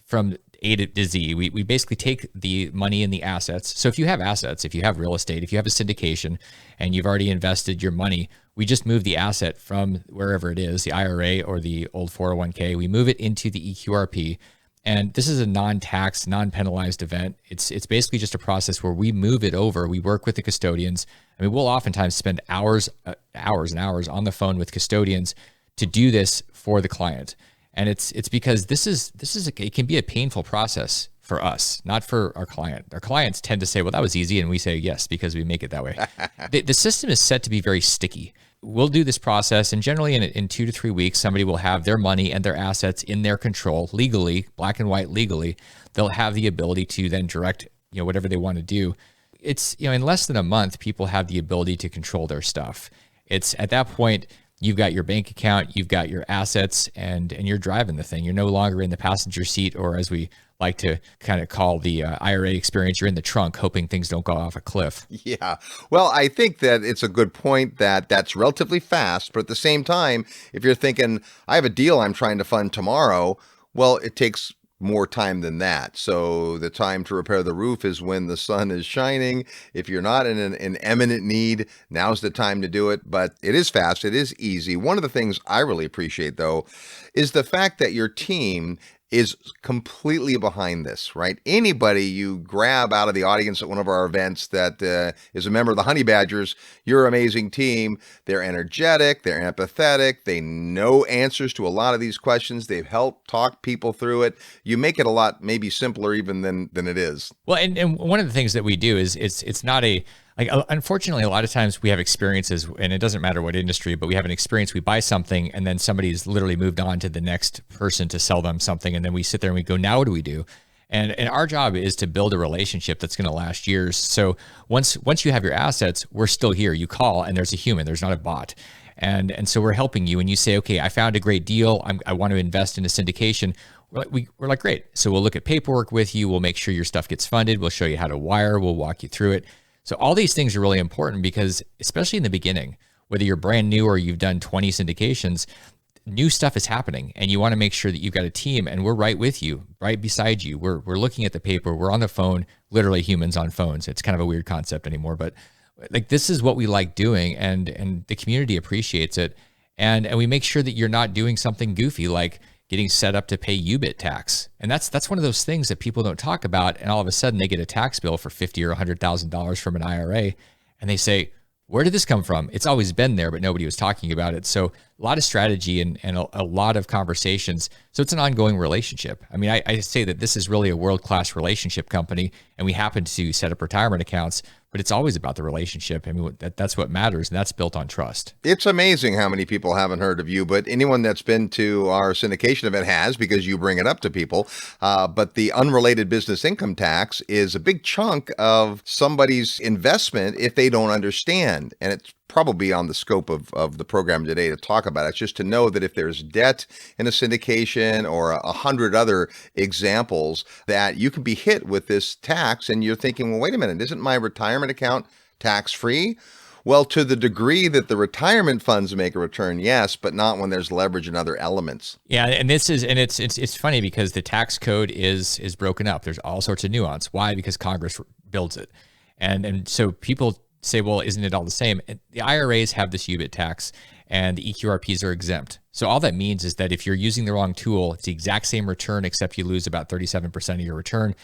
from A to Z. We basically take the money and the assets. So if you have assets, if you have real estate, if you have a syndication and you've already invested your money, we just move the asset from wherever it is, the IRA or the old 401k, we move it into the eQRP. And this is a non-tax, non-penalized event. It's basically just a process where we move it over. We work with the custodians. I mean, we'll oftentimes spend hours and hours on the phone with custodians to do this for the client. And it's because it can be a painful process for us, not for our client. Our clients tend to say, well, that was easy. And we say, yes, because we make it that way. The system is set to be very sticky. We'll do this process, and generally in 2 to 3 weeks, somebody will have their money and their assets in their control legally, black and white legally. They'll have the ability to then direct, whatever they want to do. It's, in less than a month, people have the ability to control their stuff. It's at that point, you've got your bank account, you've got your assets, and you're driving the thing. You're no longer in the passenger seat, or as we like to kind of call the IRA experience, you're in the trunk hoping things don't go off a cliff. Yeah. Well, I think that it's a good point that that's relatively fast, but at the same time, if you're thinking, I have a deal I'm trying to fund tomorrow, well, it takes more time than that. So the time to repair the roof is when the sun is shining. If you're not in an imminent need, now's the time to do it. But it is fast. It is easy. One of the things I really appreciate, though, is the fact that your team is completely behind this, right? Anybody you grab out of the audience at one of our events that is a member of the Honey Badgers, your amazing team, they're energetic, they're empathetic, they know answers to a lot of these questions, they've helped talk people through it. You make it a lot maybe simpler even than it is. Well, and one of the things that we do is it's not a, like, unfortunately, a lot of times we have experiences, and it doesn't matter what industry, but we have an experience, we buy something, and then somebody's literally moved on to the next person to sell them something, and then we sit there and we go, now what do we do? And our job is to build a relationship that's going to last years. So once you have your assets, we're still here. You call, and there's a human, there's not a bot. And so we're helping you, and you say, okay, I found a great deal, I want to invest in a syndication. We're like, great. So we'll look at paperwork with you, we'll make sure your stuff gets funded, we'll show you how to wire, we'll walk you through it. So all these things are really important because, especially in the beginning, whether you're brand new or you've done 20 syndications, new stuff is happening, and you want to make sure that you've got a team, and we're right with you, right beside you. We're looking at the paper, we're on the phone, literally humans on phones. It's kind of a weird concept anymore, but like, this is what we like doing, and the community appreciates it. And we make sure that you're not doing something goofy like getting set up to pay UBIT tax. And that's one of those things that people don't talk about. And all of a sudden they get a tax bill for $50,000 or $100,000 from an IRA. And they say, where did this come from? It's always been there, but nobody was talking about it. So a lot of strategy and a lot of conversations. So it's an ongoing relationship. I mean, I say that this is really a world-class relationship company, and we happen to set up retirement accounts, but it's always about the relationship. I mean, that's what matters, and that's built on trust. It's amazing how many people haven't heard of you, but anyone that's been to our syndication event has, because you bring it up to people. But the unrelated business income tax is a big chunk of somebody's investment if they don't understand. And it's probably on the scope of the program today to talk about it. It's just to know that if there's debt in a syndication or 100 other examples, that you can be hit with this tax, and you're thinking, well, wait a minute, isn't my retirement account tax-free? Well, to the degree that the retirement funds make a return, yes, but not when there's leverage and other elements. Yeah, and it's funny because the tax code is broken up. There's all sorts of nuance. Why? Because Congress builds it. And so people say, well, isn't it all the same? The IRAs have this UBIT tax, and the eQRPs are exempt. So all that means is that if you're using the wrong tool, it's the exact same return, except you lose about 37% of your return.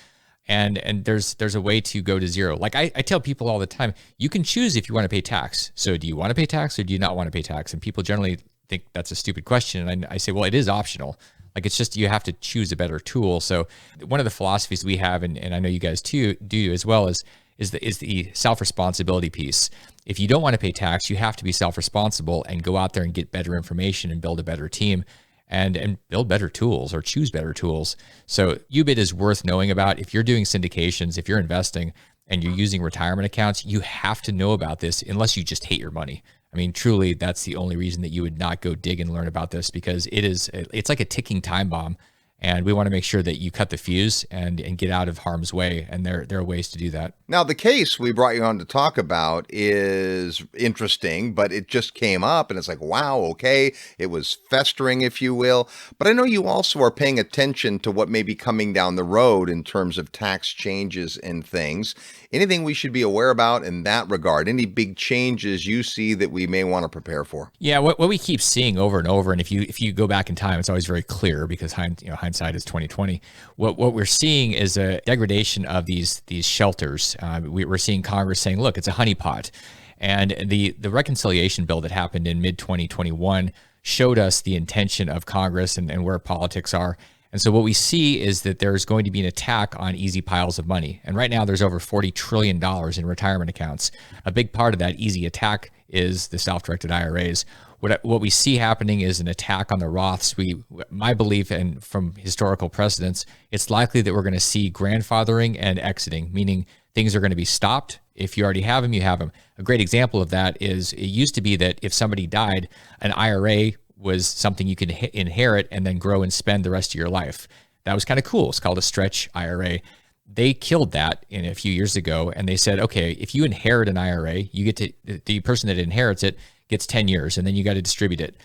And there's a way to go to zero. Like I tell people all the time, you can choose if you want to pay tax. So do you want to pay tax or do you not want to pay tax? And people generally think that's a stupid question. And I say, well, it is optional. Like, it's just, you have to choose a better tool. So one of the philosophies we have, and I know you guys too do as well, is the self-responsibility piece. If you don't want to pay tax, you have to be self-responsible and go out there and get better information and build a better team and build better tools or choose better tools. So UBIT is worth knowing about. If you're doing syndications, if you're investing and you're using retirement accounts, you have to know about this unless you just hate your money. I mean, truly, that's the only reason that you would not go dig and learn about this, because it's like a ticking time bomb. And we want to make sure that you cut the fuse and get out of harm's way. And there are ways to do that. Now, the case we brought you on to talk about is interesting, but it just came up and it's like, wow, okay. It was festering, if you will. But I know you also are paying attention to what may be coming down the road in terms of tax changes and things. Anything we should be aware about in that regard? Any big changes you see that we may want to prepare for? Yeah, what we keep seeing over and over, and if you go back in time, it's always very clear because hindsight is 2020. What we're seeing is a degradation of these shelters. We're seeing Congress saying, look, it's a honeypot. And the reconciliation bill that happened in mid-2021 showed us the intention of Congress and where politics are. And so what we see is that there's going to be an attack on easy piles of money. And right now there's over $40 trillion in retirement accounts. A big part of that easy attack is the self-directed IRAs. What we see happening is an attack on the Roths. My belief, and from historical precedents, it's likely that we're going to see grandfathering and exiting, meaning things are going to be stopped. If you already have them, you have them. A great example of that is, it used to be that if somebody died, an IRA was something you could inherit and then grow and spend the rest of your life. That was kind of cool. It's called a stretch IRA. They killed that in a few years ago, and they said, okay, if you inherit an IRA, you get to, the person that inherits it gets 10 years, and then you got to distribute it.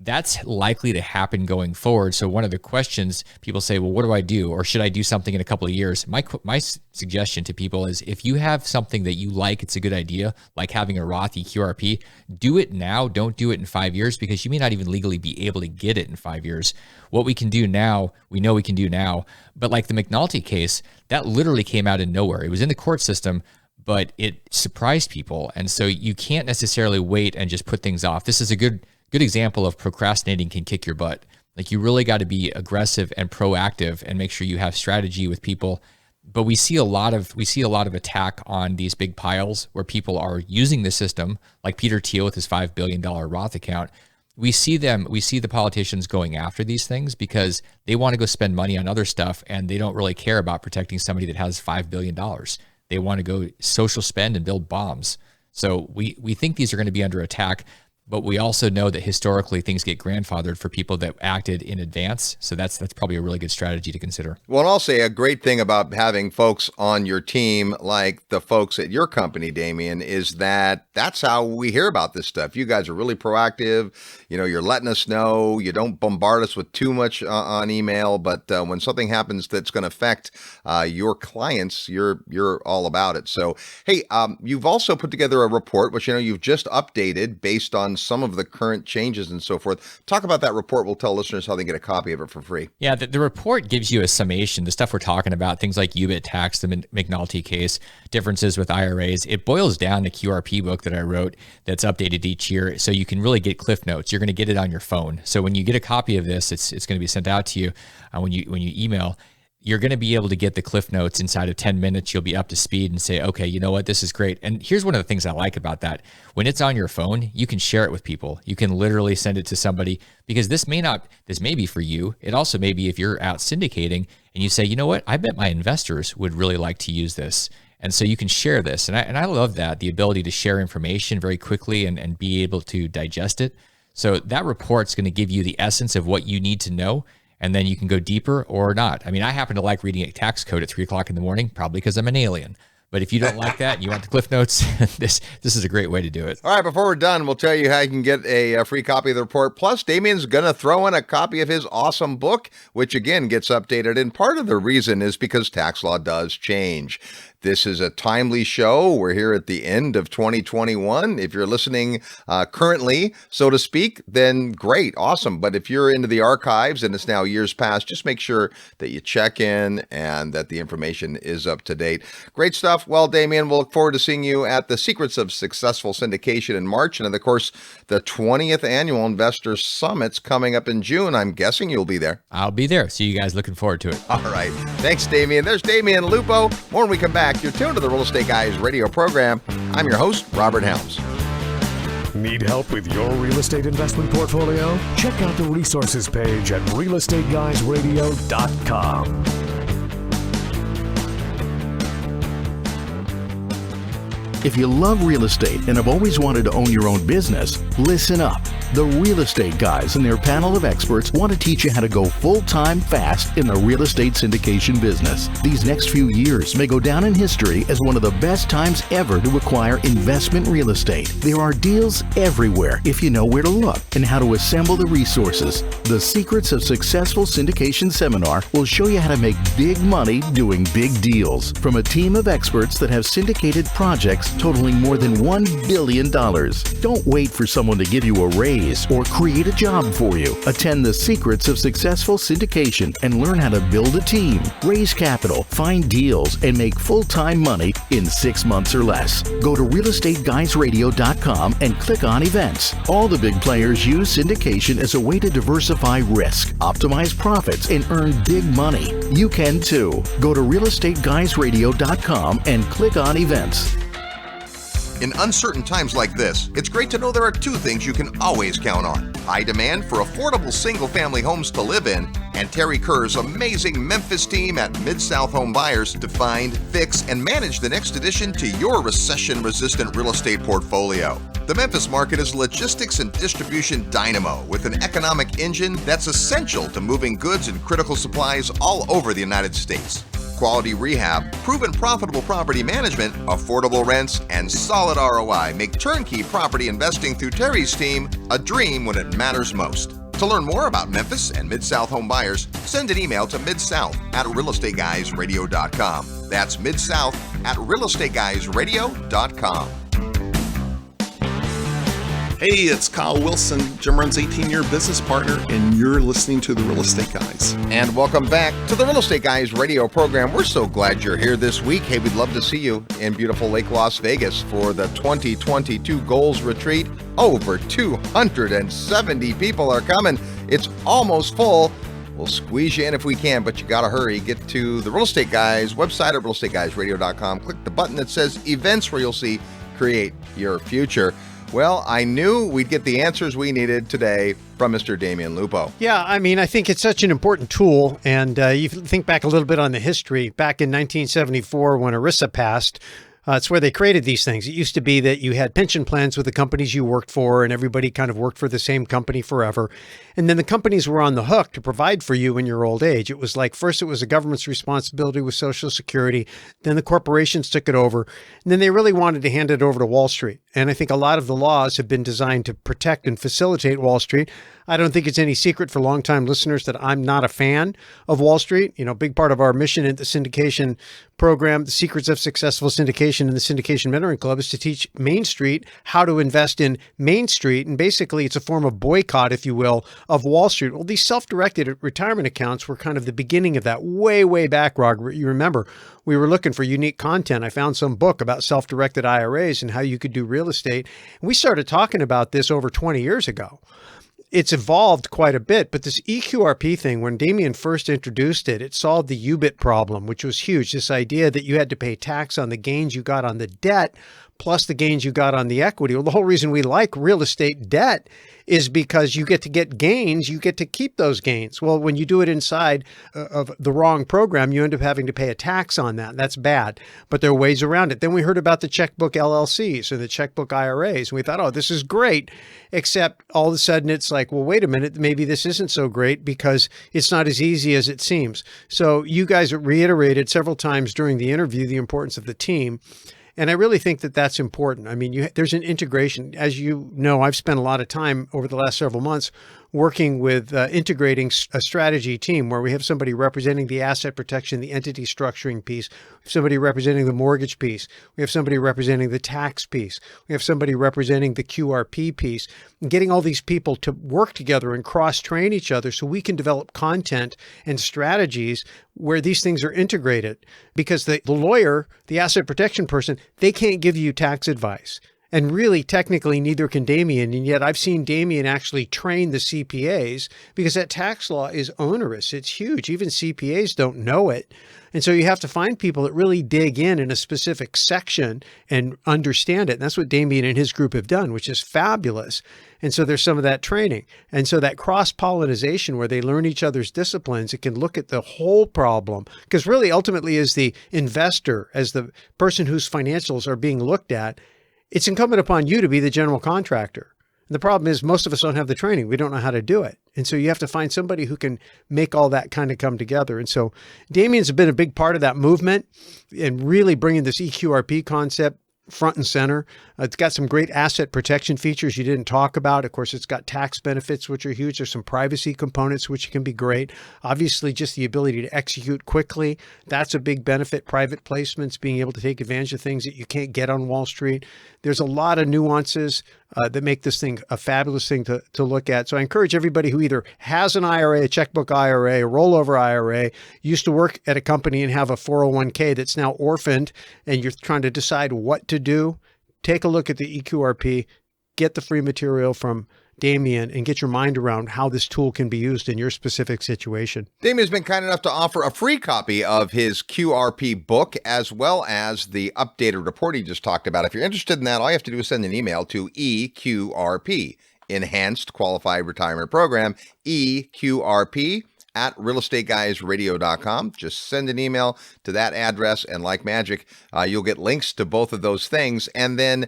That's likely to happen going forward. So one of the questions people say, well, what do I do? Or should I do something in a couple of years? My suggestion to people is if you have something that you like, it's a good idea, like having a Roth eQRP, do it now. Don't do it in 5 years because you may not even legally be able to get it in 5 years. What we can do now, we know we can do now. But like the McNulty case, that literally came out of nowhere. It was in the court system, but it surprised people. And so you can't necessarily wait and just put things off. This is a good example of procrastinating can kick your butt. Like you really got to be aggressive and proactive and make sure you have strategy with people. But we see a lot of attack on these big piles where people are using the system, like Peter Thiel with his $5 billion Roth account. We see the politicians going after these things because they want to go spend money on other stuff and they don't really care about protecting somebody that has $5 billion. They want to go social spend and build bombs. So we think these are going to be under attack. But we also know that historically things get grandfathered for people that acted in advance. So that's probably a really good strategy to consider. Well, and I'll say a great thing about having folks on your team like the folks at your company, Damion, is that that's how we hear about this stuff. You guys are really proactive. You know, you're letting us know. You don't bombard us with too much on email. But when something happens that's going to affect your clients, you're all about it. So, hey, you've also put together a report, which, you know, you've just updated based on some of the current changes and so forth. Talk about that report. We'll tell listeners how they get a copy of it for free. Yeah, the report gives you a summation, the stuff we're talking about, things like UBIT tax, the McNulty case, differences with IRAs. It boils down the QRP book that I wrote that's updated each year, so you can really get cliff notes. You're going to get it on your phone. So when you get a copy of this, it's going to be sent out to you when you email. You're going to be able to get the cliff notes inside of 10 minutes. You'll be up to speed and say, okay, you know what? This is great. And here's one of the things I like about that. When it's on your phone, you can share it with people. You can literally send it to somebody because this may be for you. It also may be if you're out syndicating and you say, you know what? I bet my investors would really like to use this. And so you can share this. And I love that, the ability to share information very quickly and be able to digest it. So that report's going to give you the essence of what you need to know. And then you can go deeper or not. I mean, I happen to like reading a tax code at 3 o'clock in the morning, probably because I'm an alien. But if you don't like that and you want the cliff notes, this is a great way to do it. All right, before we're done, we'll tell you how you can get a free copy of the report. Plus, Damion's going to throw in a copy of his awesome book, which again gets updated. And part of the reason is because tax law does change. This is a timely show. We're here at the end of 2021. If you're listening currently, so to speak, then great, awesome. But if you're into the archives and it's now years past, just make sure that you check in and that the information is up to date. Great stuff. Well, Damion, we'll look forward to seeing you at the Secrets of Successful Syndication in March. And of course, the 20th Annual Investor Summit's coming up in June. I'm guessing you'll be there. I'll be there. See you guys. Looking forward to it. All right. Thanks, Damion. There's Damion Lupo. More when we come back. You're tuned to the Real Estate Guys radio program. I'm your host, Robert Helms. Need help with your real estate investment portfolio? Check out the resources page at realestateguysradio.com. If you love real estate and have always wanted to own your own business, listen up. The Real Estate Guys and their panel of experts want to teach you how to go full-time fast in the real estate syndication business. These next few years may go down in history as one of the best times ever to acquire investment real estate. There are deals everywhere if you know where to look and how to assemble the resources. The Secrets of Successful Syndication seminar will show you how to make big money doing big deals from a team of experts that have syndicated projects totaling more than $1 billion. Don't wait for someone to give you a raise or create a job for you. Attend the Secrets of Successful Syndication and learn how to build a team, raise capital, find deals, and make full-time money in 6 months or less. Go to realestateguysradio.com and click on events. All the big players use syndication as a way to diversify risk, optimize profits, and earn big money. You can too. Go to realestateguysradio.com and click on events. In uncertain times like this, it's great to know there are two things you can always count on: high demand for affordable single-family homes to live in, and Terry Kerr's amazing Memphis team at Mid-South Home Buyers to find, fix, and manage the next addition to your recession-resistant real estate portfolio. The Memphis market is logistics and distribution dynamo with an economic engine that's essential to moving goods and critical supplies all over the United States. quality rehab, proven profitable property management, affordable rents, and solid ROI make turnkey property investing through Terry's team a dream when it matters most. To learn more about Memphis and Mid-South home buyers, send an email to midsouth@realestateguysradio.com. That's midsouth@realestateguysradio.com. Hey, it's Kyle Wilson, Jim Run's 18-year business partner, and you're listening to The Real Estate Guys. And welcome back to the Real Estate Guys radio program. We're so glad you're here this week. Hey, we'd love to see you in beautiful Lake Las Vegas for the 2022 Goals Retreat. Over 270 people are coming. It's almost full. We'll squeeze you in if we can, but you got to hurry. Get to the Real Estate Guys website at realestateguysradio.com. Click the button that says Events, where you'll see Create Your Future. Well, I knew we'd get the answers we needed today from Mr. Damion Lupo. Yeah, I mean, I think it's such an important tool. And you think back a little bit on the history. Back in 1974, when ERISA passed, it's where they created these things. It used to be that you had pension plans with the companies you worked for, and everybody kind of worked for the same company forever. And then the companies were on the hook to provide for you in your old age. It was like, first it was the government's responsibility with Social Security, then the corporations took it over, and then they really wanted to hand it over to Wall Street. And I think a lot of the laws have been designed to protect and facilitate Wall Street. I don't think it's any secret for longtime listeners that I'm not a fan of Wall Street. You know, big part of our mission at the syndication program, the secrets of successful syndication in the Syndication Mentoring Club, is to teach Main Street how to invest in Main Street. And basically, it's a form of boycott, if you will, of Wall Street. Well, these self-directed retirement accounts were kind of the beginning of that way, way back, Rog. You remember, we were looking for unique content. I found some book about self-directed IRAs and how you could do real estate. And we started talking about this over 20 years ago. It's evolved quite a bit, but this eQRP thing, when Damion first introduced it, it solved the UBIT problem, which was huge. This idea that you had to pay tax on the gains you got on the debt plus the gains you got on the equity. Well, the whole reason we like real estate debt is because you get to get gains, you get to keep those gains. Well, when you do it inside of the wrong program, you end up having to pay a tax on that. That's bad, but there are ways around it. Then we heard about the Checkbook LLCs and the Checkbook IRAs, and we thought, oh, this is great, except all of a sudden it's like, well, wait a minute, maybe this isn't so great because it's not as easy as it seems. So you guys reiterated several times during the interview the importance of the team. And I really think that that's important. I mean, there's an integration. As you know, I've spent a lot of time over the last several months working with integrating a strategy team where we have somebody representing the asset protection, the entity structuring piece, we have somebody representing the mortgage piece, we have somebody representing the tax piece, we have somebody representing the QRP piece, and getting all these people to work together and cross-train each other so we can develop content and strategies where these things are integrated. Because the lawyer, the asset protection person, they can't give you tax advice. And really, technically, neither can Damion. And yet I've seen Damion actually train the CPAs because that tax law is onerous. It's huge. Even CPAs don't know it. And so you have to find people that really dig in a specific section and understand it. And that's what Damion and his group have done, which is fabulous. And so there's some of that training. And so that cross-pollinization where they learn each other's disciplines, it can look at the whole problem. Because really, ultimately, as the investor, as the person whose financials are being looked at, it's incumbent upon you to be the general contractor. And the problem is most of us don't have the training. We don't know how to do it. And so you have to find somebody who can make all that kind of come together. And so Damion's been a big part of that movement and really bringing this eQRP concept front and center. It's got some great asset protection features you didn't talk about. Of course, it's got tax benefits, which are huge. There's some privacy components, which can be great. Obviously, just the ability to execute quickly. That's a big benefit. Private placements, being able to take advantage of things that you can't get on Wall Street. There's a lot of nuances that make this thing a fabulous thing to look at. So I encourage everybody who either has an IRA, a checkbook IRA, a rollover IRA, used to work at a company and have a 401k that's now orphaned, and you're trying to decide what to do, take a look at the eQRP, get the free material from Damion, and get your mind around how this tool can be used in your specific situation. Damion's been kind enough to offer a free copy of his QRP book, as well as the updated report he just talked about. If you're interested in that, all you have to do is send an email to eQRP, Enhanced Qualified Retirement Program, eQRP, at realestateguysradio.com. Just send an email to that address, and like magic, you'll get links to both of those things. And then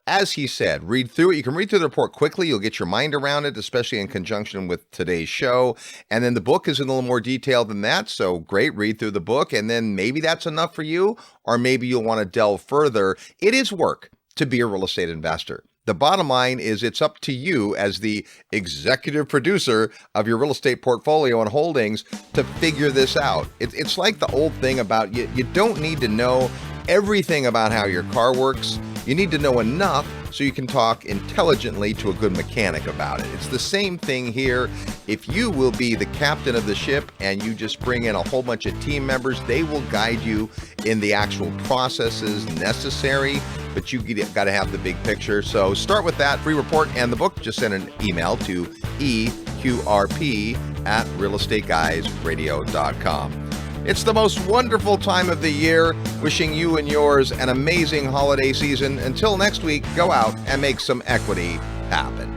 As he said, read through it. You can read through the report quickly. You'll get your mind around it, especially in conjunction with today's show. And then the book is in a little more detail than that. So great, read through the book. And then maybe that's enough for you, or maybe you'll want to delve further. It is work to be a real estate investor. The bottom line is it's up to you as the executive producer of your real estate portfolio and holdings to figure this out. It's like the old thing about you don't need to know everything about how your car works. You need to know enough so you can talk intelligently to a good mechanic about it. It's the same thing here. If you will be the captain of the ship and you just bring in a whole bunch of team members, they will guide you in the actual processes necessary, but you got to have the big picture. So start with that free report and the book. Just send an email to eqrp@realestateguysradio.com. It's the most wonderful time of the year. Wishing you and yours an amazing holiday season. Until next week, go out and make some equity happen.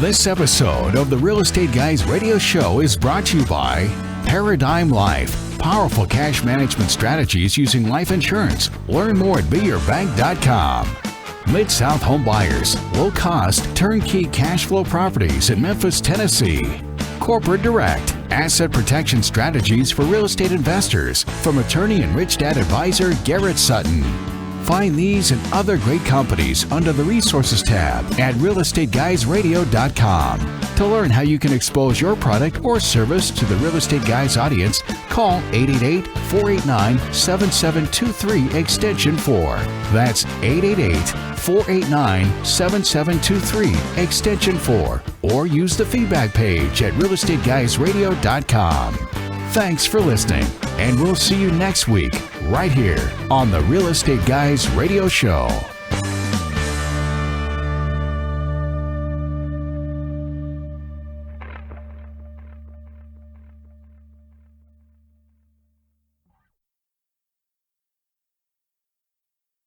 This episode of the Real Estate Guys radio show is brought to you by Paradigm Life. Powerful cash management strategies using life insurance. Learn more at beyourbank.com. Mid-South Home Buyers. Low-cost, turnkey cash flow properties in Memphis, Tennessee. Corporate Direct. Asset protection strategies for real estate investors from attorney and rich dad advisor Garrett Sutton. Find these and other great companies under the Resources tab at realestateguysradio.com. To learn how you can expose your product or service to the Real Estate Guys audience, call 888-489-7723 extension 4. That's 888-489-7723 extension 4. Or use the feedback page at realestateguysradio.com. Thanks for listening, and we'll see you next week right here on the Real Estate Guys Radio Show.